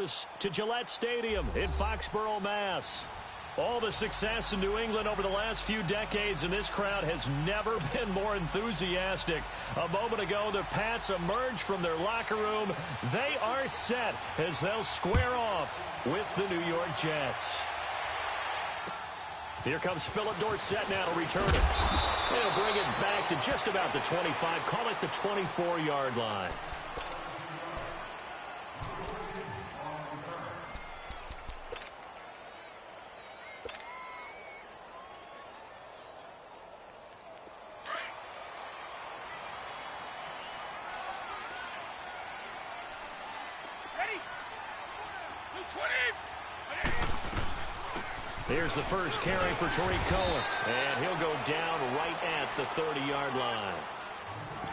us to Gillette Stadium in Foxborough, Mass. All the success in New England over the last few decades, and this crowd has never been more enthusiastic. A moment ago, the Pats emerged from their locker room. They are set as they'll square off with the New York Jets. Here comes Philip Dorsett now to return it. They'll bring it back to just about the 25. Call it the 24-yard line. Here's the first carry for Tariq Cohen, and he'll go down right at the 30-yard line.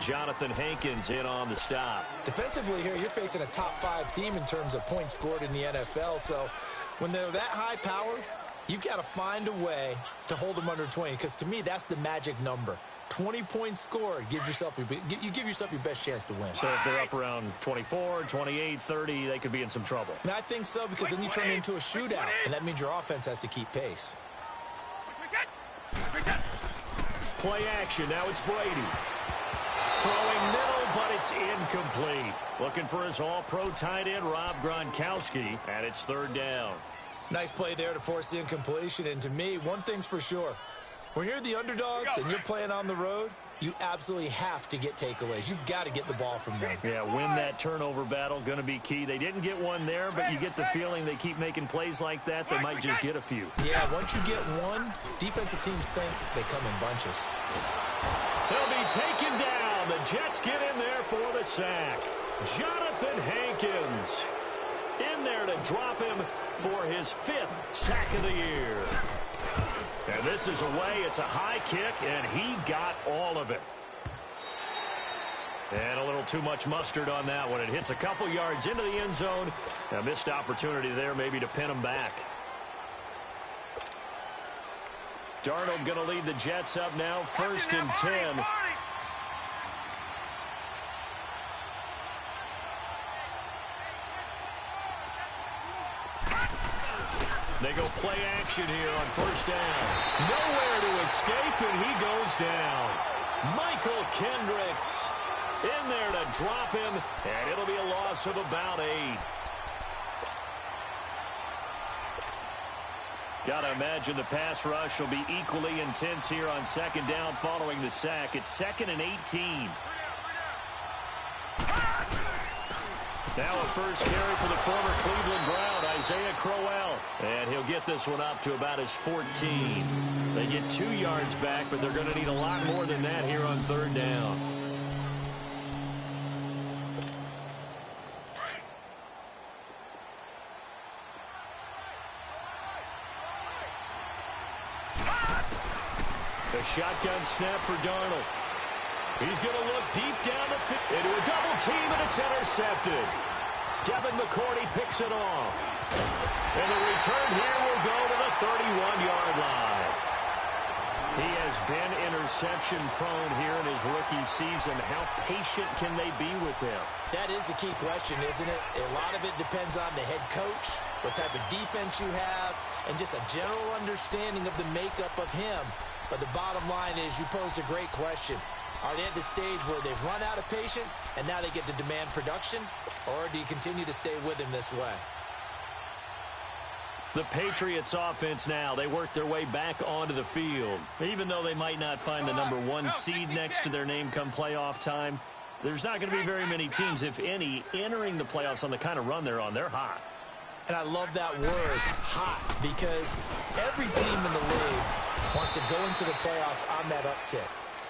Jonathan Hankins in on the stop. Defensively here, you're facing a top-5 team in terms of points scored in the NFL, so when they're that high powered, you've got to find a way to hold them under 20, because to me, that's the magic number. 20 points scored, you give yourself your best chance to win. So if they're up around 24, 28, 30, they could be in some trouble. And I think so, because then you turn it into a shootout, and that means your offense has to keep pace. Play action, now it's Brady. Throwing middle, but it's incomplete. Looking for his all-pro tight end, Rob Gronkowski, and it's third down. Nice play there to force the incompletion, and to me, one thing's for sure. When you're the underdogs and you're playing on the road, you absolutely have to get takeaways. You've got to get the ball from them. Yeah, win that turnover battle, going to be key. They didn't get one there, but you get the feeling they keep making plays like that, they might just get a few. Yeah, once you get one, defensive teams think they come in bunches. They'll be taken down. The Jets get in there for the sack. Jonathan Hankins in there to drop him for his 5th sack of the year. And this is away. It's a high kick, and he got all of it. And a little too much mustard on that one. It hits a couple yards into the end zone. A missed opportunity there maybe to pin him back. Darnold going to lead the Jets up now, 1st and 10. They go play action here on 1st down. Nowhere to escape, and he goes down. Michael Kendricks in there to drop him, and it'll be a loss of about 8. Got to imagine the pass rush will be equally intense here on 2nd down following the sack. It's 2nd and 18. Now a first carry for the former Cleveland Brown, Isaiah Crowell. And he'll get this one up to about his 14. They get 2 yards back, but they're going to need a lot more than that here on 3rd down. The shotgun snap for Darnold. He's going to look deep down the field into a double team, and it's intercepted. Devin McCourty picks it off. And the return here will go to the 31-yard line. He has been interception prone here in his rookie season. How patient can they be with him? That is the key question, isn't it? A lot of it depends on the head coach, what type of defense you have, and just a general understanding of the makeup of him. But the bottom line is you posed a great question. Are they at the stage where they've run out of patience and now they get to demand production? Or do you continue to stay with him this way? The Patriots offense now, they work their way back onto the field. Even though they might not find the number 1 seed next to their name come playoff time, there's not going to be very many teams, if any, entering the playoffs on the kind of run they're on. They're hot. And I love that word, hot, because every team in the league wants to go into the playoffs on that uptick.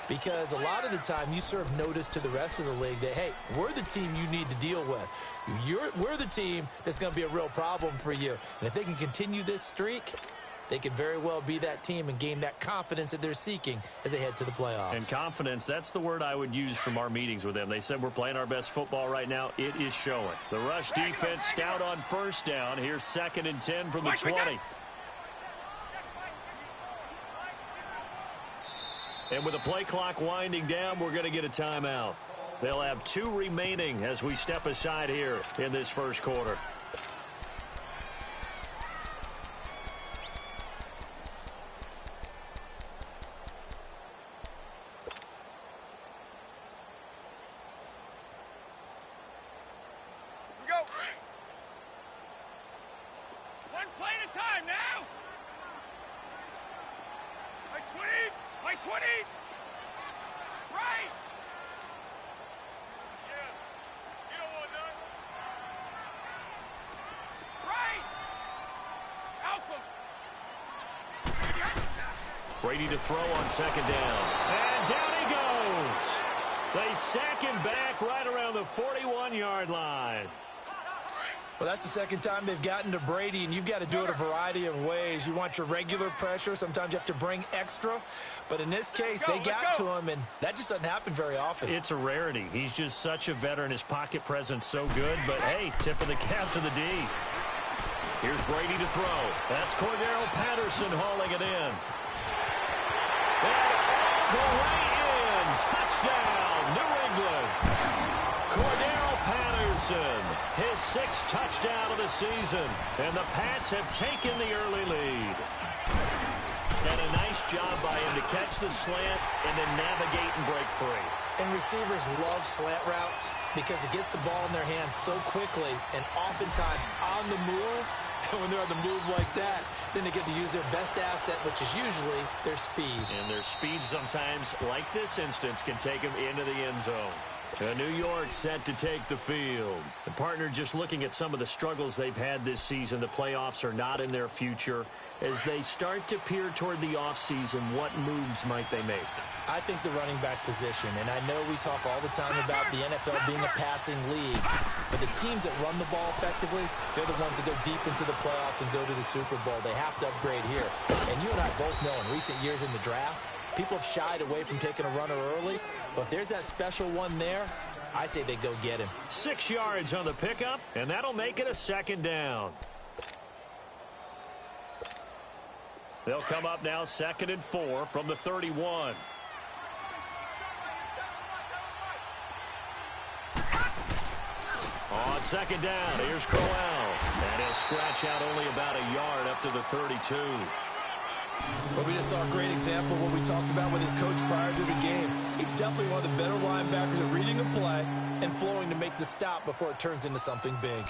Because a lot of the time you serve notice to the rest of the league that, hey, we're the team you need to deal with. We're the team that's going to be a real problem for you. And if they can continue this streak, they could very well be that team and gain that confidence that they're seeking as they head to the playoffs. And confidence, that's the word I would use from our meetings with them. They said we're playing our best football right now. It is showing. The rush defense stout on 1st down. Here's 2nd and 10 from the 20. And with the play clock winding down, we're going to get a timeout. They'll have 2 remaining as we step aside here in this 1st quarter. One play at a time now. Like 20. Like 20. Right. Yeah. You don't want none. Right. Alpha. Brady to throw on second down. And down he goes. They sack him back right around the 41-yard line. Well, that's the second time they've gotten to Brady, and you've got to do it a variety of ways. You want your regular pressure. Sometimes you have to bring extra. But in this case, they got to him, and that just doesn't happen very often. It's a rarity. He's just such a veteran. His pocket presence so good. But, hey, tip of the cap to the D. Here's Brady to throw. That's Cordero Patterson hauling it in. And all the way in. Touchdown, New England. Cordero Patterson, his 6th touchdown of the season. And the Pats have taken the early lead. And a nice job by him to catch the slant and then navigate and break free. And receivers love slant routes because it gets the ball in their hands so quickly and oftentimes on the move. And when they're on the move like that, then they get to use their best asset, which is usually their speed. And their speed sometimes, like this instance, can take them into the end zone. New York set to take the field. The partner just looking at some of the struggles they've had this season. The playoffs are not in their future. As they start to peer toward the offseason, what moves might they make? I think the running back position, and I know we talk all the time about the NFL being a passing league, but the teams that run the ball effectively, they're the ones that go deep into the playoffs and go to the Super Bowl. They have to upgrade here. And you and I both know in recent years in the draft, people have shied away from taking a runner early, but if there's that special one there, I say they go get him. 6 yards on the pickup, and that'll make it a second down. They'll come up now 2nd and 4 from the 31. On second down, here's Crowell. And he'll scratch out only about a yard up to the 32. But we just saw a great example of what we talked about with his coach prior to the game. He's definitely one of the better linebackers at reading a play and flowing to make the stop before it turns into something big.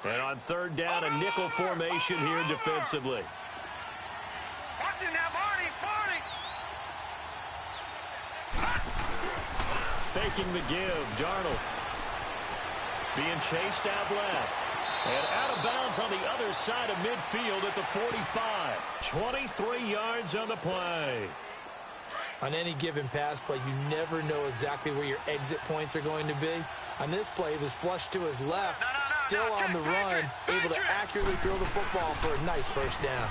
And on 3rd down, a nickel formation here defensively. Watch him now, Barney. Faking the give, Darnold. Being chased out left. And out of bounds on the other side of midfield at the 45. 23 yards on the play. On any given pass play, you never know exactly where your exit points are going to be. On this play, it was flushed to his left, still on the run, able to accurately throw the football for a nice first down.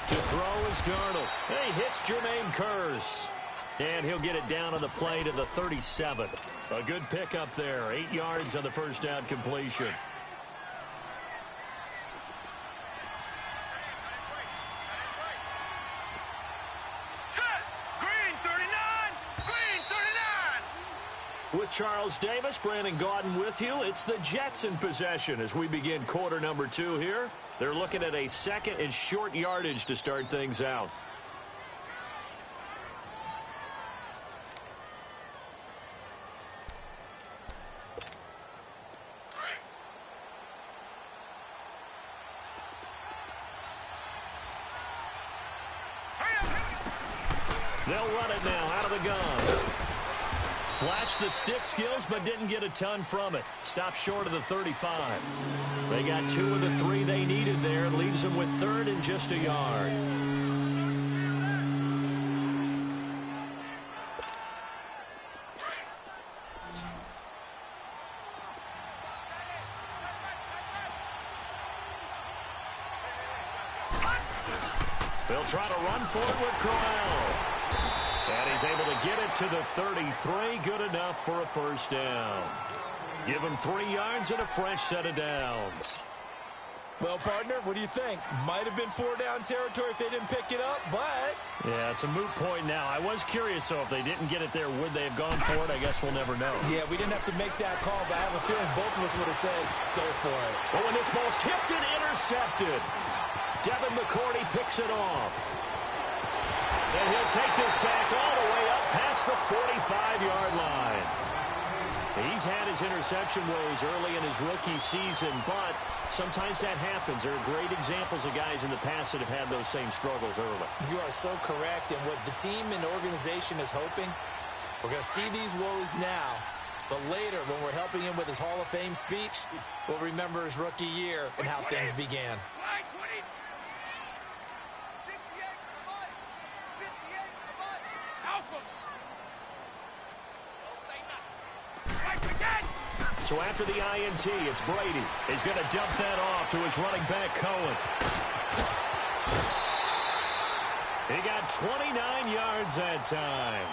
To throw is Darnold. And he hits Jermaine Kearse. And he'll get it down on the play to the 37. A good pickup there. 8 yards on the first down completion. With Charles Davis, Brandon Gaudin with you. It's the Jets in possession as we begin quarter number 2 here. They're looking at a 2nd and short yardage to start things out. They'll run it now out of the gun. Flashed the stick skills, but didn't get a ton from it. Stopped short of the 35. They got 2 of the 3 they needed there. Leaves them with 3rd and just a yard. They'll try to run for it with Crowell. And he's able to get it to the 33. Good enough for a first down. Give him 3 yards and a fresh set of downs. Well, partner, what do you think? Might have been 4-down territory if they didn't pick it up, but... Yeah, it's a moot point now. I was curious, though, if they didn't get it there, would they have gone for it? I guess we'll never know. Yeah, we didn't have to make that call, but I have a feeling both of us would have said, go for it. But when this ball's tipped and intercepted, Devin McCourty picks it off. And he'll take this back all the way up past the 45. he's had his interception woes early in his rookie season, but sometimes that happens. There are great examples of guys in the past that have had those same struggles early. You are so correct, and what the team and organization is hoping, we're going to see these woes now, but later when we're helping him with his Hall of Fame speech, we'll remember his rookie year and how things began. Line 20. 58 for Mike. Alpha. Don't say nothing. Mike again. So after the INT, it's Brady. He's going to dump that off to his running back, Cohen. He got 29 yards that time.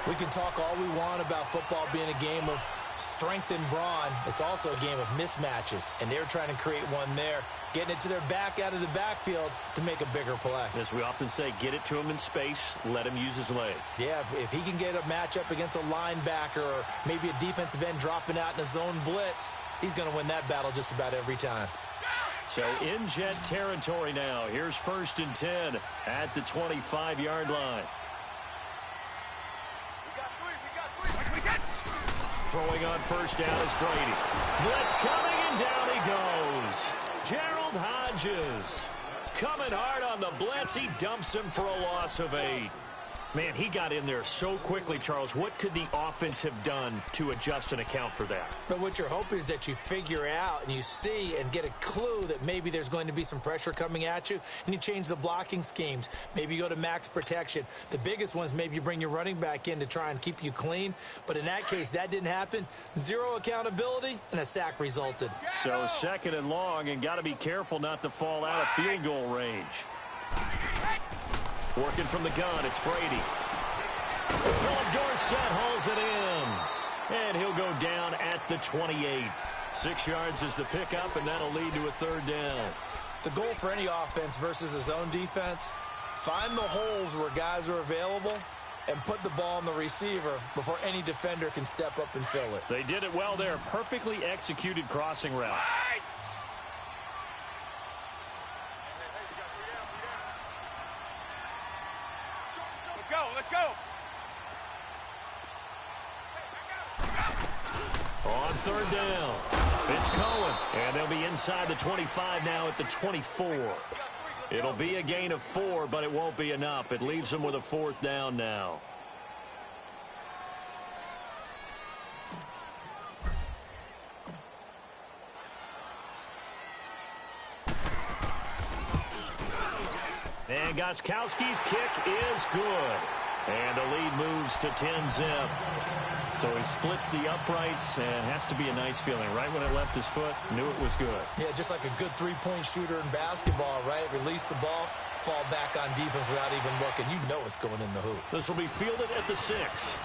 We can talk all we want about football being a game of strength and brawn. It's also a game of mismatches, and they're trying to create one there, getting it to their back out of the backfield to make a bigger play. As we often say, get it to him in space, let him use his leg. Yeah, if he can get a matchup against a linebacker or maybe a defensive end dropping out in a zone blitz, he's going to win that battle just about every time. So in Jet territory now. Here's 1st and 10 at the 25-yard line. Throwing on 1st down is Brady. Blitz coming, and down he goes. Gerald Hodges coming hard on the blitz. He dumps him for a loss of 8. Man, he got in there so quickly, Charles. What could the offense have done to adjust and account for that? But what you're hoping is that you figure out and you see and get a clue that maybe there's going to be some pressure coming at you, and you change the blocking schemes. Maybe you go to max protection. The biggest one is maybe you bring your running back in to try and keep you clean. But in that case, that didn't happen. 0 accountability, and a sack resulted. So 2nd and long, and got to be careful not to fall out of field goal range. Working from the gun, it's Brady. Philip Dorsett hauls it in. And he'll go down at the 28. 6 yards is the pickup, and that'll lead to a 3rd down. The goal for any offense versus a zone defense, find the holes where guys are available and put the ball on the receiver before any defender can step up and fill it. They did it well there. Perfectly executed crossing route. Let's go. On 3rd down, it's Cohen, and they'll be inside the 25 now at the 24. It'll be a gain of 4, but it won't be enough. It leaves them with a 4th down now. And Gostkowski's kick is good. And the lead moves to 10-zip. So he splits the uprights, and has to be a nice feeling. Right when it left his foot, knew it was good. Yeah, just like a good three-point shooter in basketball, right? Release the ball, fall back on defense without even looking. You know it's going in the hoop. This will be fielded at the 6.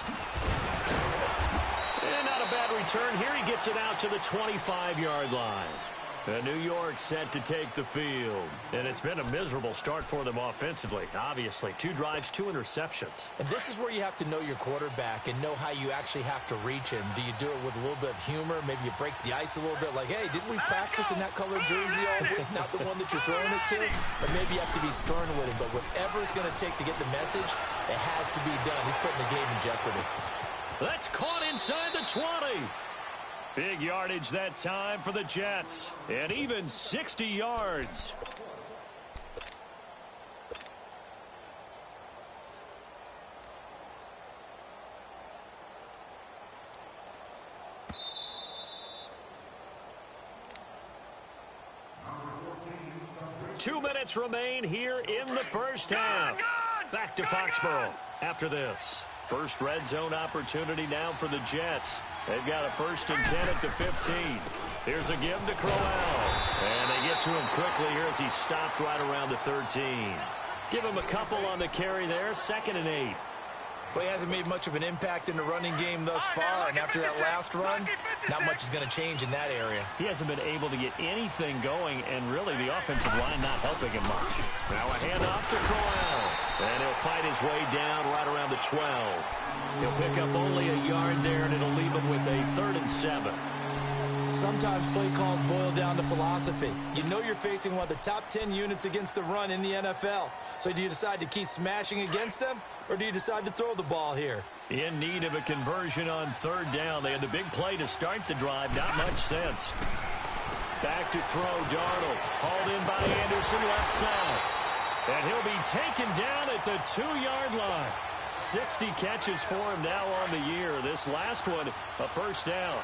And not a bad return. Here he gets it out to the 25-yard line. And New York set to take the field. And it's been a miserable start for them offensively, obviously. 2 drives, 2 interceptions. And this is where you have to know your quarterback and know how you actually have to reach him. Do you do it with a little bit of humor? Maybe you break the ice a little bit like, hey, didn't we practice in that colored jersey all week? Not the one that you're throwing it to? Or maybe you have to be stern with him. But whatever it's going to take to get the message, it has to be done. He's putting the game in jeopardy. That's caught inside the 20. Big yardage that time for the Jets. And even 60 yards. Two minutes remain here in the first half. Back to Foxborough after this. First red zone opportunity now for the Jets. They've got a 1st and 10 at the 15. Here's a give to Crowell. And they get to him quickly here as he stopped right around the 13. Give him a couple on the carry there. 2nd and 8. Well, he hasn't made much of an impact in the running game thus far, and after that last run, not much is going to change in that area. He hasn't been able to get anything going, and really the offensive line not helping him much. Now a handoff to Crowell, and he'll fight his way down right around the 12. He'll pick up only a yard there, and it'll leave him with a 3rd and 7. Sometimes play calls boil down to philosophy. You know you're facing one of the top 10 units against the run in the NFL. So do you decide to keep smashing against them, or do you decide to throw the ball here? In need of a conversion on third down. They had the big play to start the drive. Not much sense. Back to throw, Darnold. Hauled in by Anderson, left side. And he'll be taken down at the 2-yard line. 60 catches for him now on the year. This last one, a first down.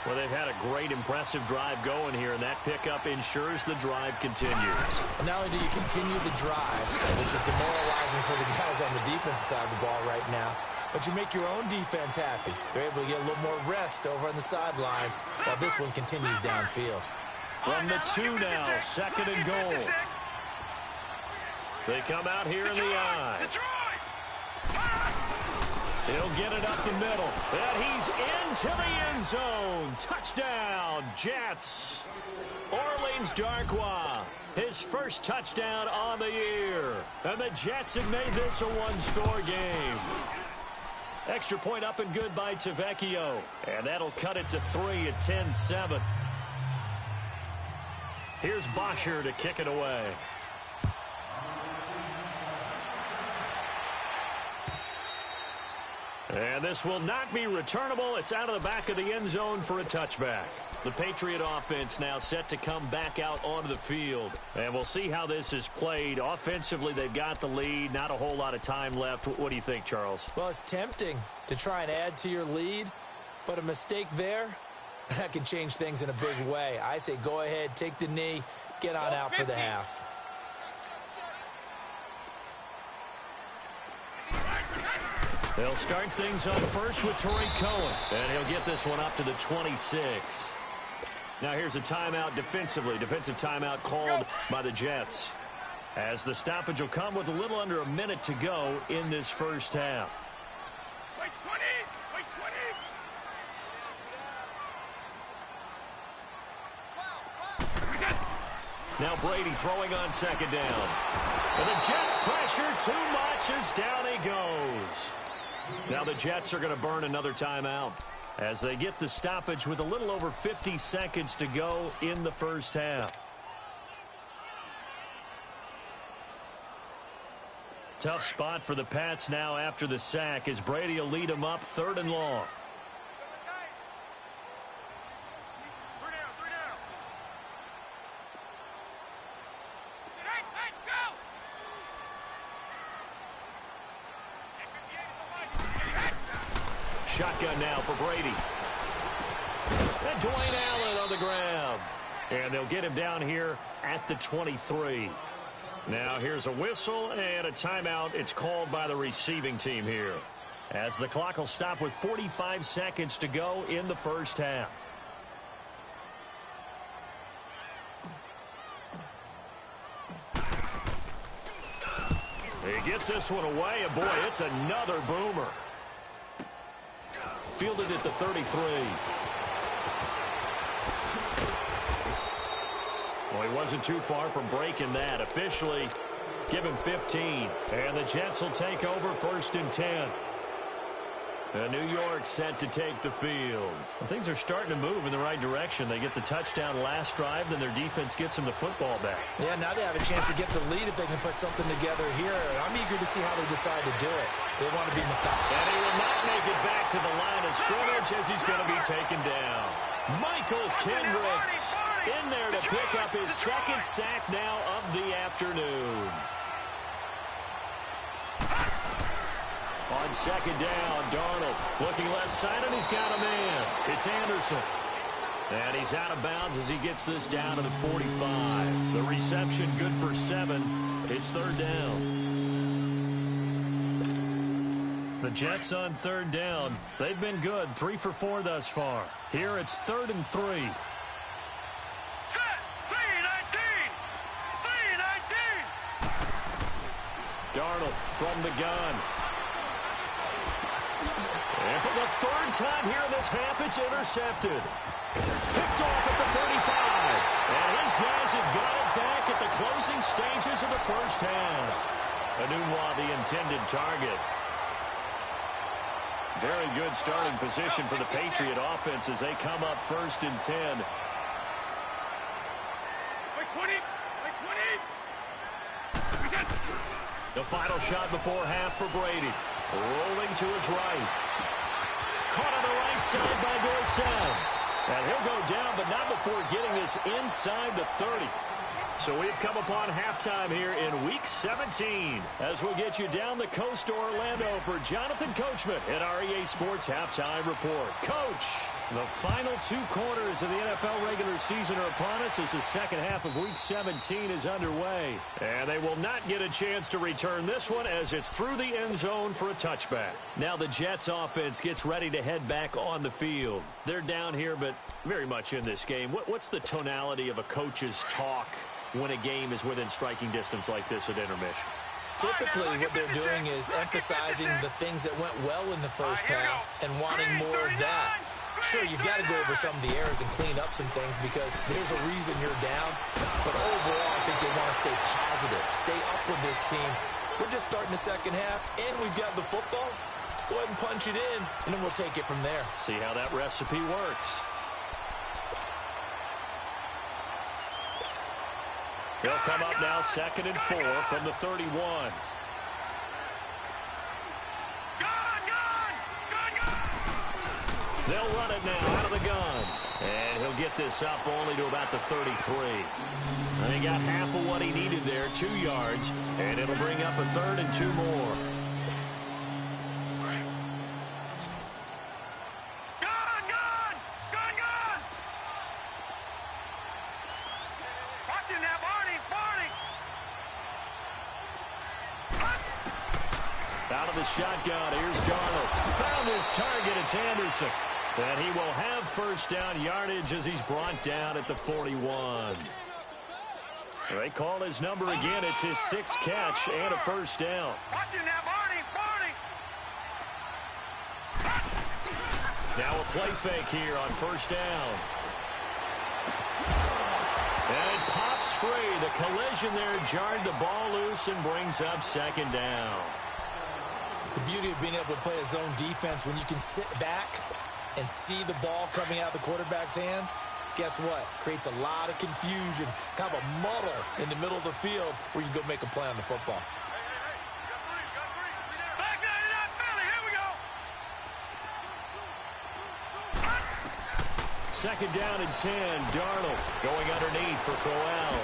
Well, they've had a great, impressive drive going here, and that pickup ensures the drive continues. Not only do you continue the drive, which is demoralizing for the guys on the defensive side of the ball right now, but you make your own defense happy. They're able to get a little more rest over on the sidelines while this one continues downfield. From the 2 now, second and goal. They come out here in the I. He'll get it up the middle, and he's into the end zone. Touchdown, Jets. Orleans Darkwa, his first touchdown on the year. And the Jets have made this a one-score game. Extra point up and good by Tavecchio. And that'll cut it to 3 at 10-7. Here's Bosher to kick it away. And this will not be returnable. It's out of the back of the end zone for a touchback. The Patriot offense now set to come back out onto the field. And we'll see how this is played. Offensively, they've got the lead. Not a whole lot of time left. What do you think, Charles? Well, it's tempting to try and add to your lead, but a mistake there, that can change things in a big way. I say go ahead, take the knee, get on out for the half. They'll start things on first with Tariq Cohen. And he'll get this one up to the 26. Now here's a timeout defensively. Defensive timeout called by the Jets. As the stoppage will come with a little under a minute to go in this first half. Wait 20! Wait 20! Now Brady throwing on second down. And the Jets pressure too much as down he goes. Now the Jets are going to burn another timeout as they get the stoppage with a little over 50 seconds to go in the first half. Tough spot for the Pats now after the sack as Brady will lead them up 3rd and long. Shotgun now for Brady. And Dwayne Allen on the ground. And they'll get him down here at the 23. Now here's a whistle and a timeout. It's called by the receiving team here, as the clock will stop with 45 seconds to go in the first half. He gets this one away, and boy, it's another boomer. Fielded at the 33. Well, he wasn't too far from breaking that. Officially, give him 15. And the Jets will take over 1st and 10. New York set to take the field. Well, things are starting to move in the right direction. They get the touchdown last drive, then their defense gets them the football back. Yeah, now they have a chance to get the lead if they can put something together here. I'm eager to see how they decide to do it. They want to be methodical. And he will not make it back to the line of scrimmage as he's going to be taken down. Michael Kendricks in there to pick up his 2nd sack now of the afternoon. On 2nd down, Darnold looking left side, and he's got a man. It's Anderson. And he's out of bounds as he gets this down to the 45. The reception good for 7. It's 3rd down. The Jets on 3rd down. They've been good. 3 for 4 thus far. Here it's 3rd and 3. Darnold from the gun. And for the 3rd time here in this half, it's intercepted. Picked off at the 35. And his guys have got it back at the closing stages of the first half. Anunwa, the intended target. Very good starting position for the Patriot offense as they come up 1st and 10. Wait 20. Wait 20. Present. The final shot before half for Brady. Rolling to his right. Caught on the right side by Dorsett. And he'll go down, but not before getting this inside the 30. So we've come upon halftime here in Week 17 as we'll get you down the coast to Orlando for Jonathan Coachman at our EA Sports Halftime Report. Coach, the final 2 quarters of the NFL regular season are upon us as the second half of Week 17 is underway. And they will not get a chance to return this one as it's through the end zone for a touchback. Now the Jets offense gets ready to head back on the field. They're down here, but very much in this game. What's the tonality of a coach's talk when a game is within striking distance like this at intermission? Typically, what they're doing is emphasizing the things that went well in the first half and wanting more of that. Sure, you've got to go over some of the errors and clean up some things because there's a reason you're down. But overall, I think they want to stay positive, stay up with this team. We're just starting the second half, and we've got the football. Let's go ahead and punch it in, and then we'll take it from there. See how that recipe works. They'll come up now 2nd and 4 from the 31. They'll run it now out of the gun. And he'll get this up only to about the 33. And he got half of what he needed there, 2 yards. And it'll bring up a 3rd and 2 more. Out of the shotgun, here's Darnold. Found his target, it's Anderson. And he will have first down yardage as he's brought down at the 41. They call his number again. It's his 6th catch and a first down. Now a play fake here on first down. And it pops free. The collision there jarred the ball loose and brings up 2nd down. The beauty of being able to play a zone defense when you can sit back and see the ball coming out of the quarterback's hands, guess what? Creates a lot of confusion, kind of a muddle in the middle of the field where you go make a play on the football. Second down and 10. Darnold going underneath for Crowell.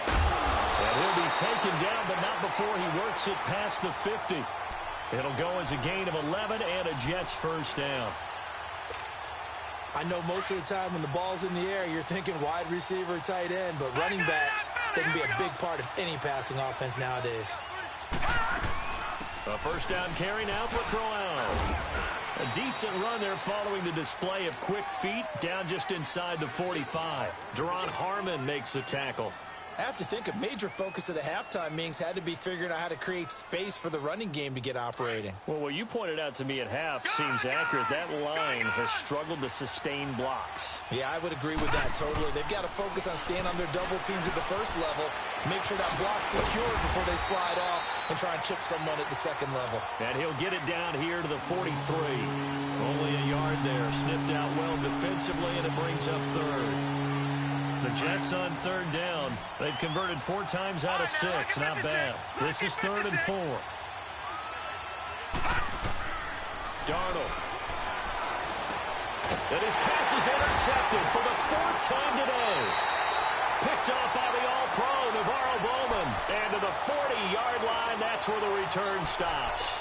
And he'll be taken down, but not before he works it past the 50. It'll go as a gain of 11 and a Jets first down. I know most of the time when the ball's in the air, you're thinking wide receiver, tight end, but running backs, they can be a big part of any passing offense nowadays. A first down carry now for Crowell. A decent run there following the display of quick feet down just inside the 45. Deron Harmon makes the tackle. I have to think a major focus of the halftime meetings had to be figuring out how to create space for the running game to get operating. Well, what you pointed out to me at half seems accurate. That line has struggled to sustain blocks. Yeah, I would agree with that totally. They've got to focus on staying on their double teams at the first level, make sure that block's secured before they slide off and try and chip someone at the second level. And he'll get it down here to the 43. Only a yard there. Sniffed out well defensively, and it brings up 3rd. The Jets on 3rd down. They've converted 4 times out of 6. Not bad. This is 3rd and 4. Darnold. And his pass is intercepted for the 4th time today. Picked off by the All-Pro, Navarro Bowman. And to the 40-yard line, that's where the return stops.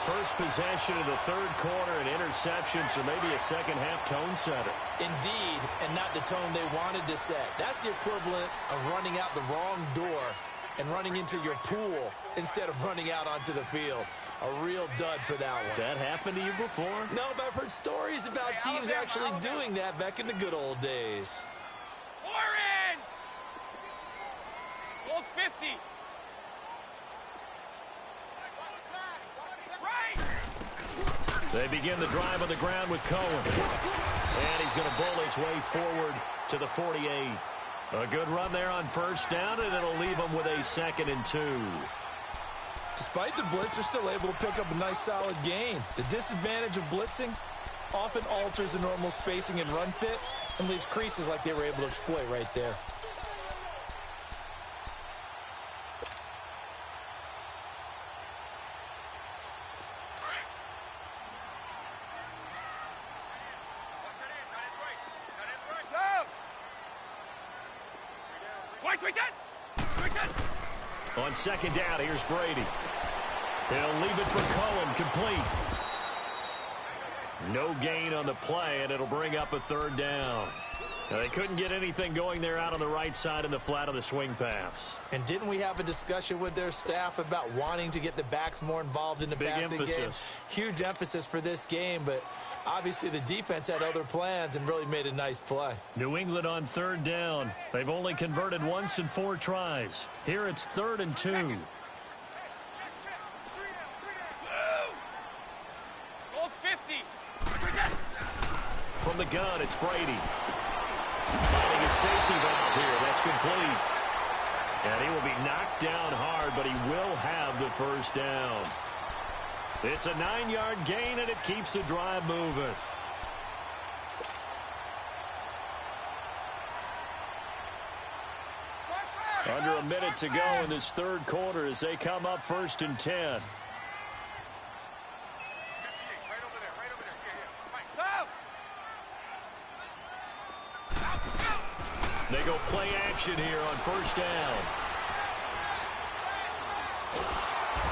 First possession of the 3rd quarter, an interception, so maybe a second-half tone setter. Indeed, and not the tone they wanted to set. That's the equivalent of running out the wrong door and running into your pool instead of running out onto the field. A real dud for that one. Has that happened to you before? No, but I've heard stories about teams actually doing that back in the good old days. Orange! Gold 50. They begin the drive on the ground with Cohen. And he's going to bull his way forward to the 48. A good run there on first down, and it'll leave him with a 2nd and 2. Despite the blitz, they're still able to pick up a nice solid gain. The disadvantage of blitzing often alters the normal spacing and run fits and leaves creases like they were able to exploit right there. On second down, here's Brady. He'll leave it for Cohen, complete. No gain on the play, and it'll bring up a third down. Now, they couldn't get anything going there out on the right side in the flat of the swing pass. And didn't we have a discussion with their staff about wanting to get the backs more involved in the passing game? Huge emphasis for this game, but obviously the defense had other plans and really made a nice play. New England on third down. They've only converted once in 4 tries. Here it's 3rd and 2. From the gun, it's Brady. Finding a safety valve here. That's complete. And he will be knocked down hard, but he will have the first down. It's a 9-yard gain, and it keeps the drive moving. Under a minute to go in this third quarter as they come up 1st and 10. They go play action here on 1st down.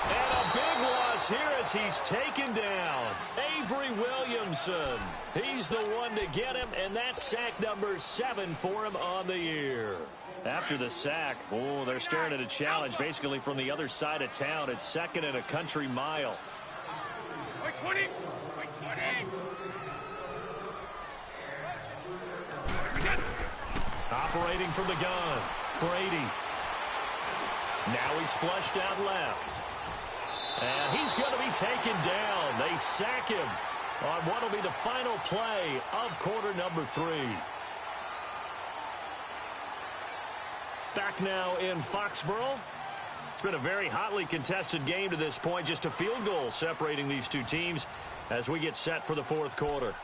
And a big loss here as he's taken down. Avery Williamson. He's the one to get him, and that's sack number 7 for him on the year. After the sack, they're staring at a challenge basically from the other side of town. It's 2nd and a country mile. 20. Operating from the gun, Brady. Now he's flushed out left. And he's going to be taken down. They sack him on what will be the final play of quarter number 3. Back now in Foxborough. It's been a very hotly contested game to this point. Just a field goal separating these two teams as we get set for the 4th quarter.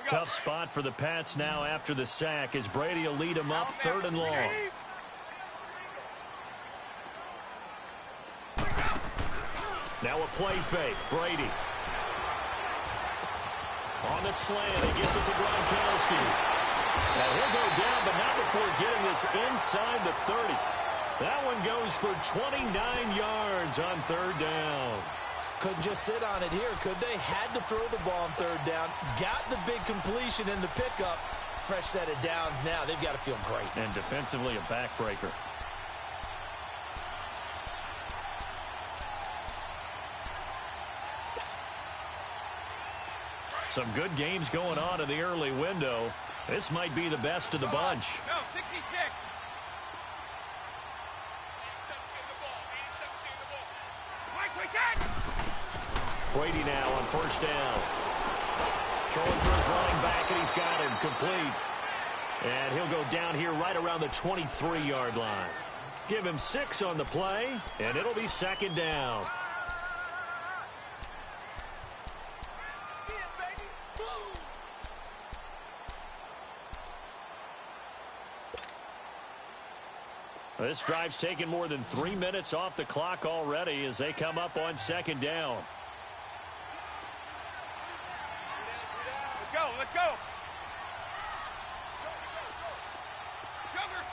Tough spot for the Pats now after the sack as Brady will lead them up 3rd and long. Now a play fake. Brady. On the slant, he gets it to Gronkowski. Now he'll go down, but not before getting this inside the 30. That one goes for 29 yards on 3rd down. Couldn't just sit on it here, could they? Had to throw the ball on 3rd down. Got the big completion in the pickup. Fresh set of downs now. They've got to feel great. And defensively a backbreaker. Some good games going on in the early window. This might be the best of the bunch. No, 66. Brady now on 1st down. Throwing for his running back, and he's got him complete. And he'll go down here right around the 23-yard line. Give him 6 on the play, and it'll be 2nd down. This drive's taken more than 3 minutes off the clock already as they come up on 2nd down. Let's go.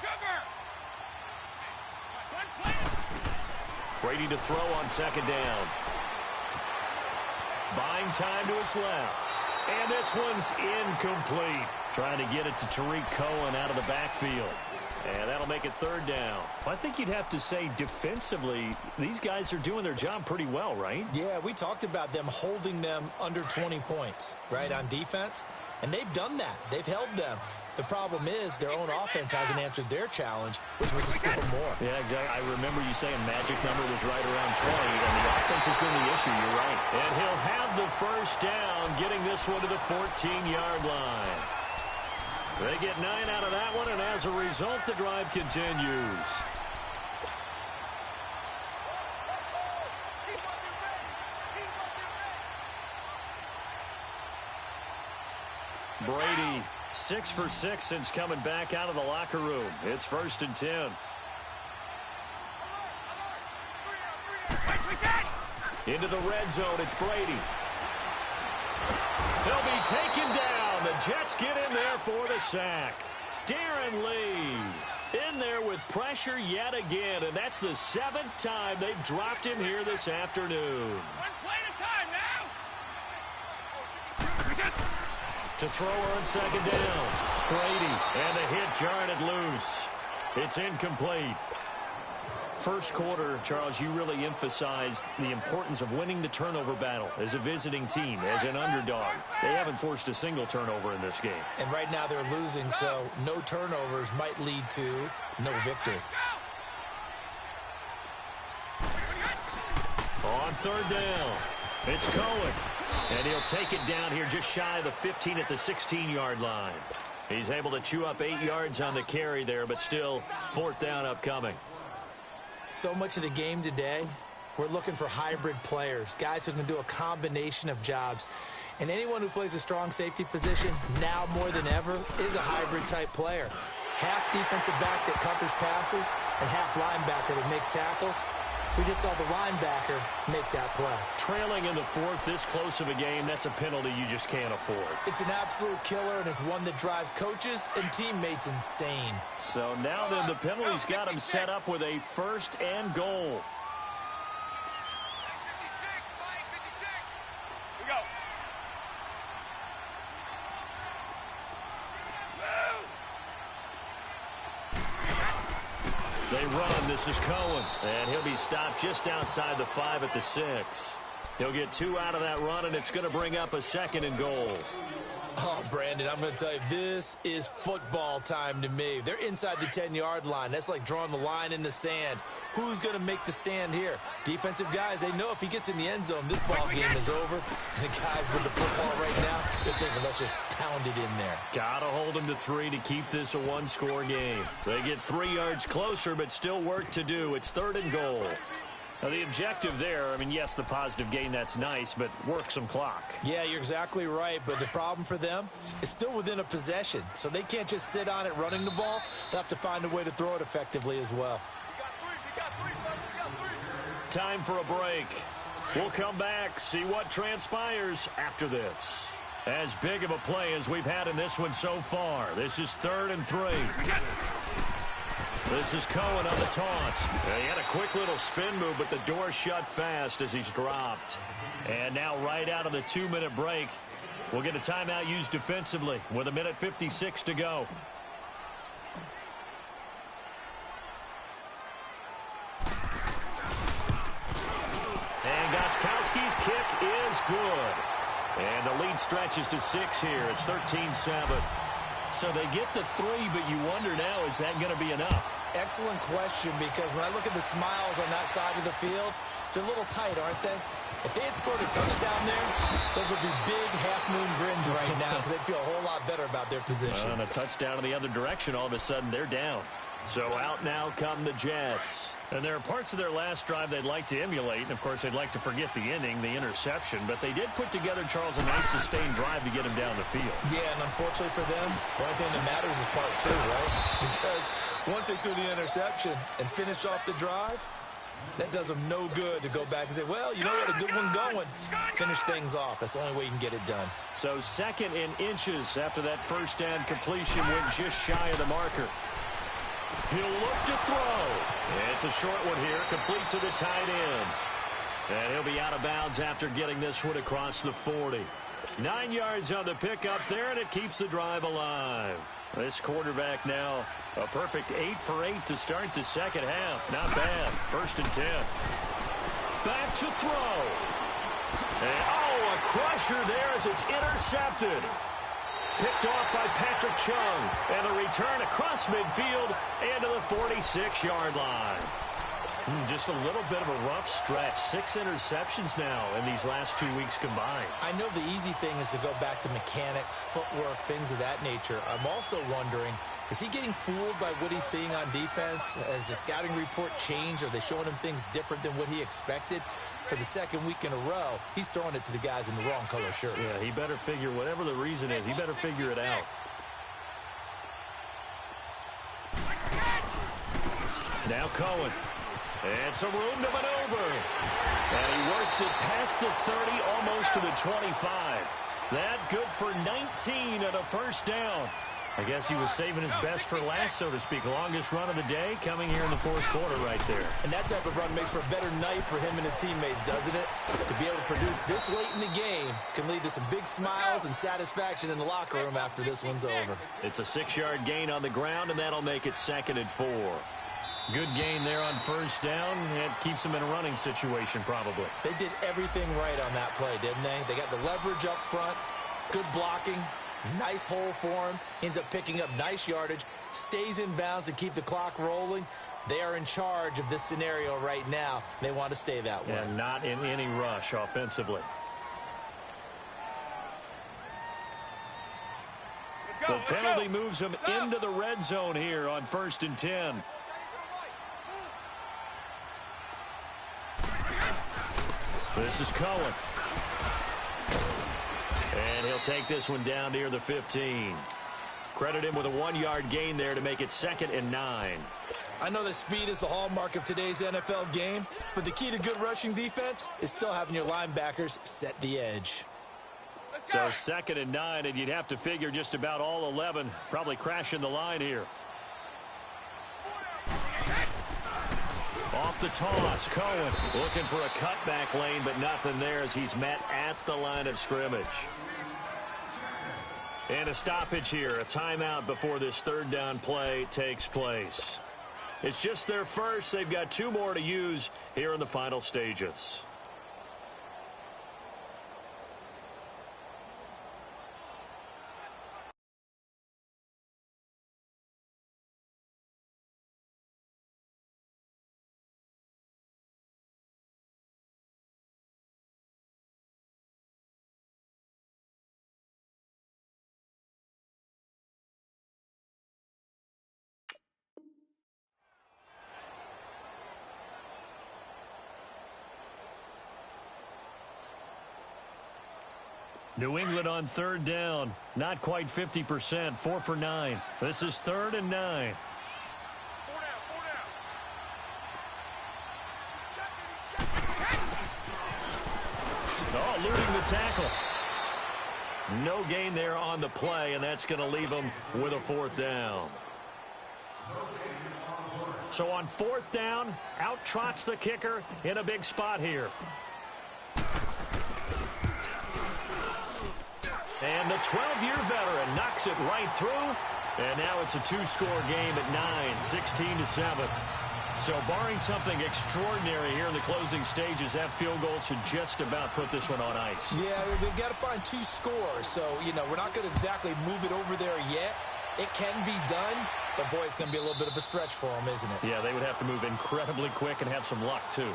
Sugar. One play. Brady to throw on 2nd down. Buying time to his left. And this one's incomplete. Trying to get it to Tariq Cohen out of the backfield. And that'll make it 3rd down. I think you'd have to say defensively, these guys are doing their job pretty well, right? Yeah, we talked about them holding them under 20 points, right, on defense. and they've done that. They've held them. The problem is their own offense hasn't answered their challenge, which was to score more. Yeah, exactly. I remember you saying magic number was right around 20, and the offense has been the issue. You're right. And he'll have the first down, getting this one to the 14-yard line. They get 9 out of that one, and as a result, the drive continues. Brady, 6 for 6 since coming back out of the locker room. It's 1st and 10. Into the red zone, it's Brady. He'll be taken down. The Jets get in there for the sack. Darren Lee in there with pressure yet again, and that's the 7th time they've dropped him here this afternoon. One play at a time now. To throw on 2nd down. Brady, and a hit jarred it loose. It's incomplete. First quarter, Charles, you really emphasized the importance of winning the turnover battle as a visiting team, as an underdog. They haven't forced a single turnover in this game. And right now they're losing, so no turnovers might lead to no victory. On 3rd down, it's Cohen. And he'll take it down here just shy of the 15 at the 16-yard line. He's able to chew up 8 yards on the carry there, but still 4th down upcoming. So much of the game today, we're looking for hybrid players, guys who can do a combination of jobs. And anyone who plays a strong safety position, now more than ever, is a hybrid-type player. Half defensive back that covers passes and half linebacker that makes tackles. We just saw the linebacker make that play. Trailing in the 4th, this close of a game, that's a penalty you just can't afford. It's an absolute killer, and it's one that drives coaches and teammates insane. So now then, the penalty's got him set up with a 1st and goal. 56. We go. They run. This is Cohen. And he'll be stopped just outside the 5 at the 6. He'll get 2 out of that run, and it's going to bring up a 2nd and goal. Oh, Brandon, I'm going to tell you, this is football time to me. They're inside the 10-yard line. That's like drawing the line in the sand. Who's going to make the stand here? Defensive guys, they know if he gets in the end zone, this ball game is over. And the guys with the football right now, they're thinking, let's just pound it in there. Got to hold them to 3 to keep this a one-score game. They get 3 yards closer, but still work to do. It's 3rd and goal. Now, the objective there, I mean, yes, the positive gain, that's nice, but work some clock. Yeah, you're exactly right, but the problem for them is still within a possession, so they can't just sit on it running the ball. They'll have to find a way to throw it effectively as well. We got three. Time for a break. We'll come back, see what transpires after this. As big of a play as we've had in this one so far. This is 3rd and 3. This is Cohen on the toss. He had a quick little spin move, but the door shut fast as he's dropped. And now right out of the 2-minute break, we'll get a timeout used defensively with 1:56 to go. And Gostkowski's kick is good. And the lead stretches to 6 here. It's 13-7. So they get the 3, but you wonder now, is that going to be enough? Excellent question, because when I look at the smiles on that side of the field, they're a little tight, aren't they? If they had scored a touchdown there, those would be big half-moon grins right now because they'd feel a whole lot better about their position. And a touchdown in the other direction, all of a sudden, they're down. So out now come the Jets. And there are parts of their last drive they'd like to emulate. And, of course, they'd like to forget the ending, the interception. But they did put together, Charles, a nice sustained drive to get him down the field. Yeah, and unfortunately for them, the only thing that matters is part 2, right? Because once they threw the interception and finished off the drive, that does them no good to go back and say, well, you know, we had a good one going. Finish things off. That's the only way you can get it done. So 2nd and inches after that first down completion went just shy of the marker. He'll look to throw. It's a short one here, complete to the tight end. And he'll be out of bounds after getting this one across the 40. 9 yards on the pickup there, and it keeps the drive alive. This quarterback now, a perfect 8 for 8 to start the second half. Not bad. 1st and 10. Back to throw. And, a crusher there as it's intercepted. Picked off by Patrick Chung. And the return across midfield and to the 46-yard line. Just a little bit of a rough stretch. 6 interceptions now in these last 2 weeks combined. I know the easy thing is to go back to mechanics, footwork, things of that nature. I'm also wondering, is he getting fooled by what he's seeing on defense? Has the scouting report changed? Are they showing him things different than what he expected? For the second week in a row, he's throwing it to the guys in the wrong color shirts. Yeah, he better figure, whatever the reason is, he better figure it out. Now Cohen. And some room to maneuver. And he works it past the 30, almost to the 25. That good for 19 and a first down. I guess he was saving his best for last, so to speak. Longest run of the day coming here in the fourth quarter right there. And that type of run makes for a better night for him and his teammates, doesn't it? To be able to produce this late in the game can lead to some big smiles and satisfaction in the locker room after this one's over. It's a 6-yard gain on the ground, and that'll make it 2nd and 4. Good gain there on first down. It keeps them in a running situation, probably. They did everything right on that play, didn't they? They got the leverage up front, good blocking, nice hole for him, ends up picking up nice yardage, stays in bounds to keep the clock rolling. They are in charge of this scenario right now. They want to stay that way. And not in any rush offensively. The penalty moves them into the red zone here on 1st and 10. This is Cohen. And he'll take this one down near the 15. Credit him with a 1-yard gain there to make it 2nd and 9. I know that speed is the hallmark of today's NFL game, but the key to good rushing defense is still having your linebackers set the edge. So 2nd and 9, and you'd have to figure just about all 11 probably crashing the line here. Off the toss, Cohen looking for a cutback lane, but nothing there as he's met at the line of scrimmage. And a stoppage here, a timeout before this 3rd down play takes place. It's just their first. They've got 2 more to use here in the final stages. New England on 3rd down. Not quite 50%. 4 for 9. This is 3rd and 9. 4 down. Oh, eluding the tackle. No gain there on the play, and that's going to leave them with a 4th down. So on 4th down, out trots the kicker in a big spot here. And the 12-year veteran knocks it right through. And now it's a 2-score game at 9, 16-7. So barring something extraordinary here in the closing stages, that field goal should just about put this one on ice. Yeah, they've got to find 2 scores. So, we're not going to exactly move it over there yet. It can be done, but, boy, it's going to be a little bit of a stretch for them, isn't it? Yeah, they would have to move incredibly quick and have some luck, too.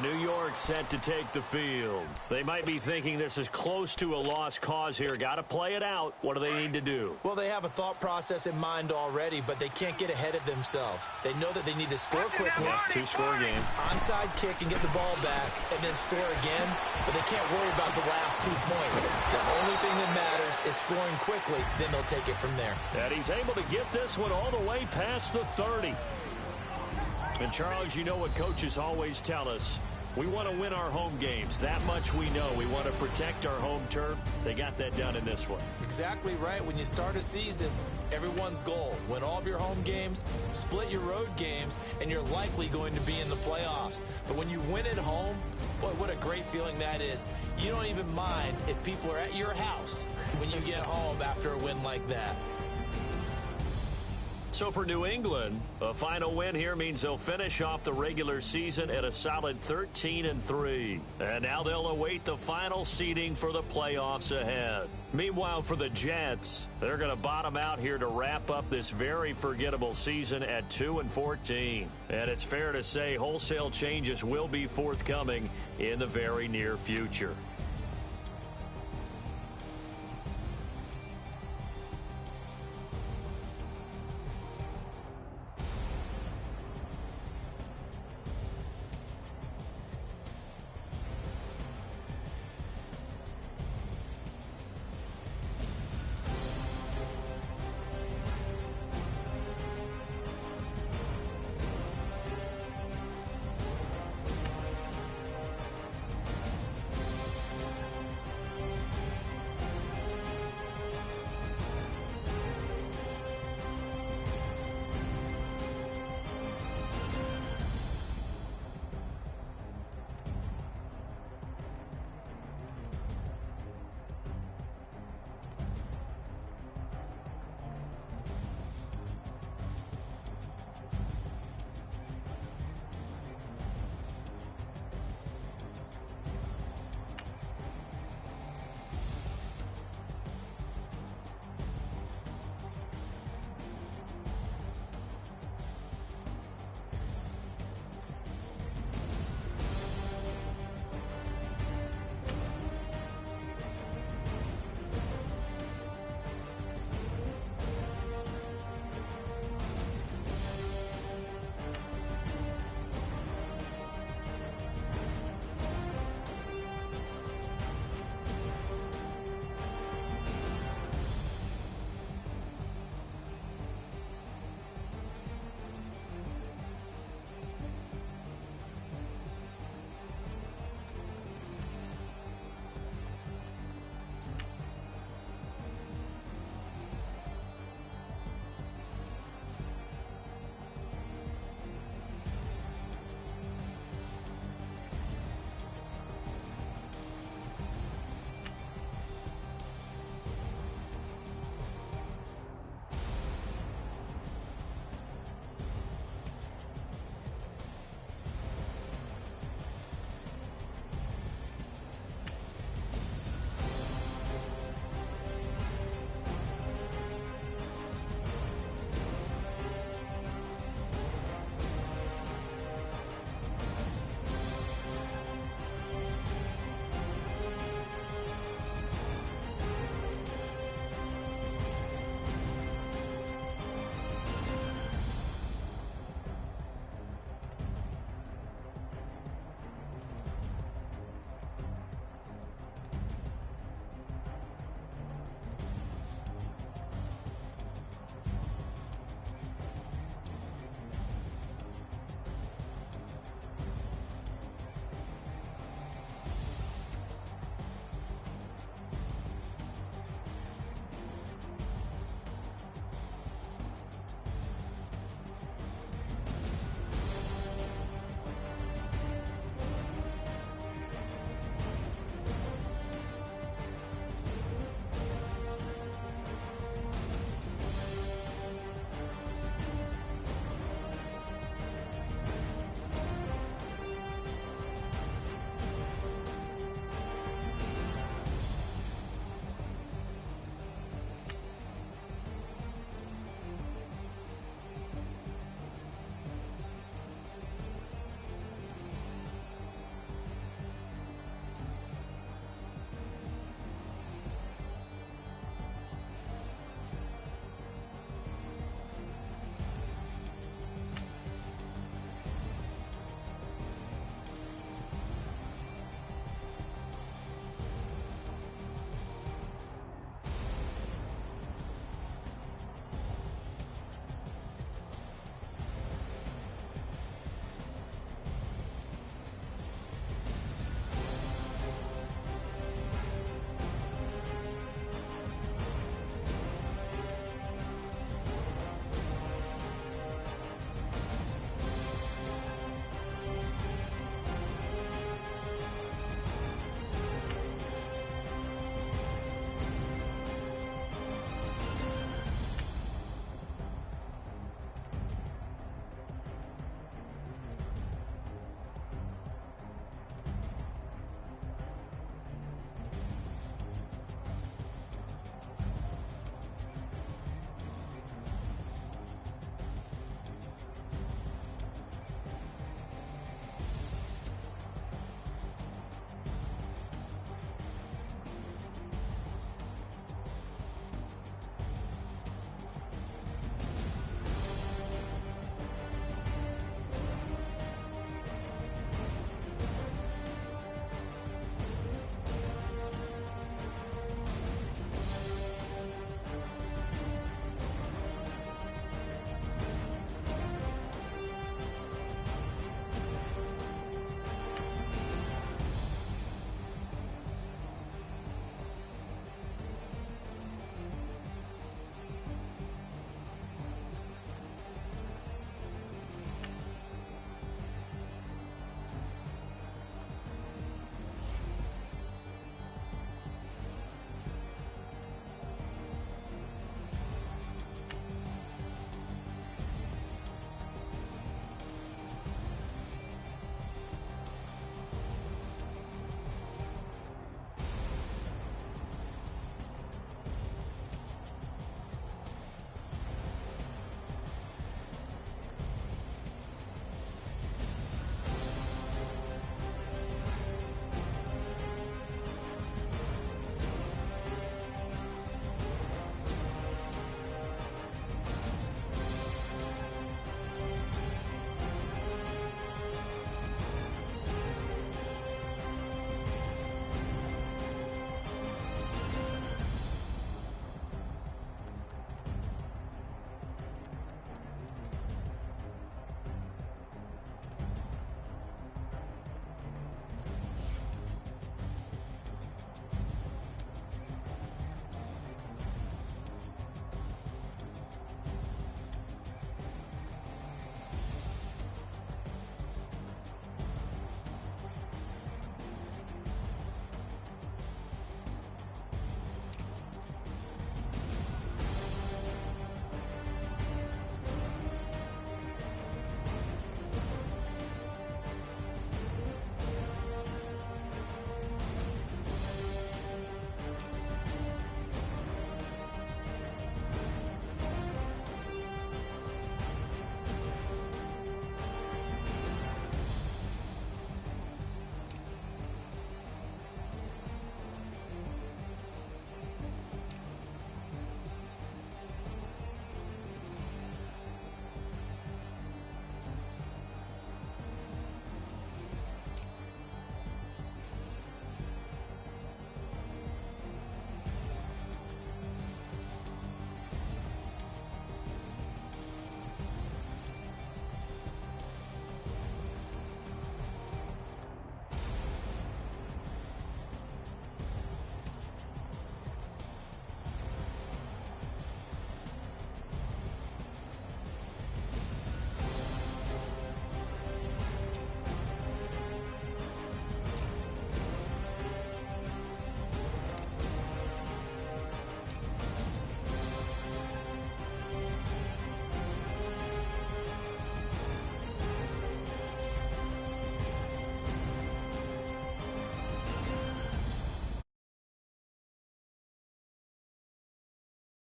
New York set to take the field. They might be thinking this is close to a lost cause here. Got to play it out. What do they need to do? Well, they have a thought process in mind already, but they can't get ahead of themselves. They know that they need to score quickly. 2-score game. Onside kick and get the ball back and then score again, but they can't worry about the last 2 points. The only thing that matters is scoring quickly, then they'll take it from there. And he's able to get this one all the way past the 30. And, Charles, you know what coaches always tell us. We want to win our home games. That much we know. We want to protect our home turf. They got that done in this one. Exactly right. When you start a season, everyone's goal, win all of your home games, split your road games, and you're likely going to be in the playoffs. But when you win at home, boy, what a great feeling that is. You don't even mind if people are at your house when you get home after a win like that. So for New England, a final win here means they'll finish off the regular season at a solid 13-3. And now they'll await the final seeding for the playoffs ahead. Meanwhile, for the Jets, they're going to bottom out here to wrap up this very forgettable season at 2-14. And it's fair to say wholesale changes will be forthcoming in the very near future.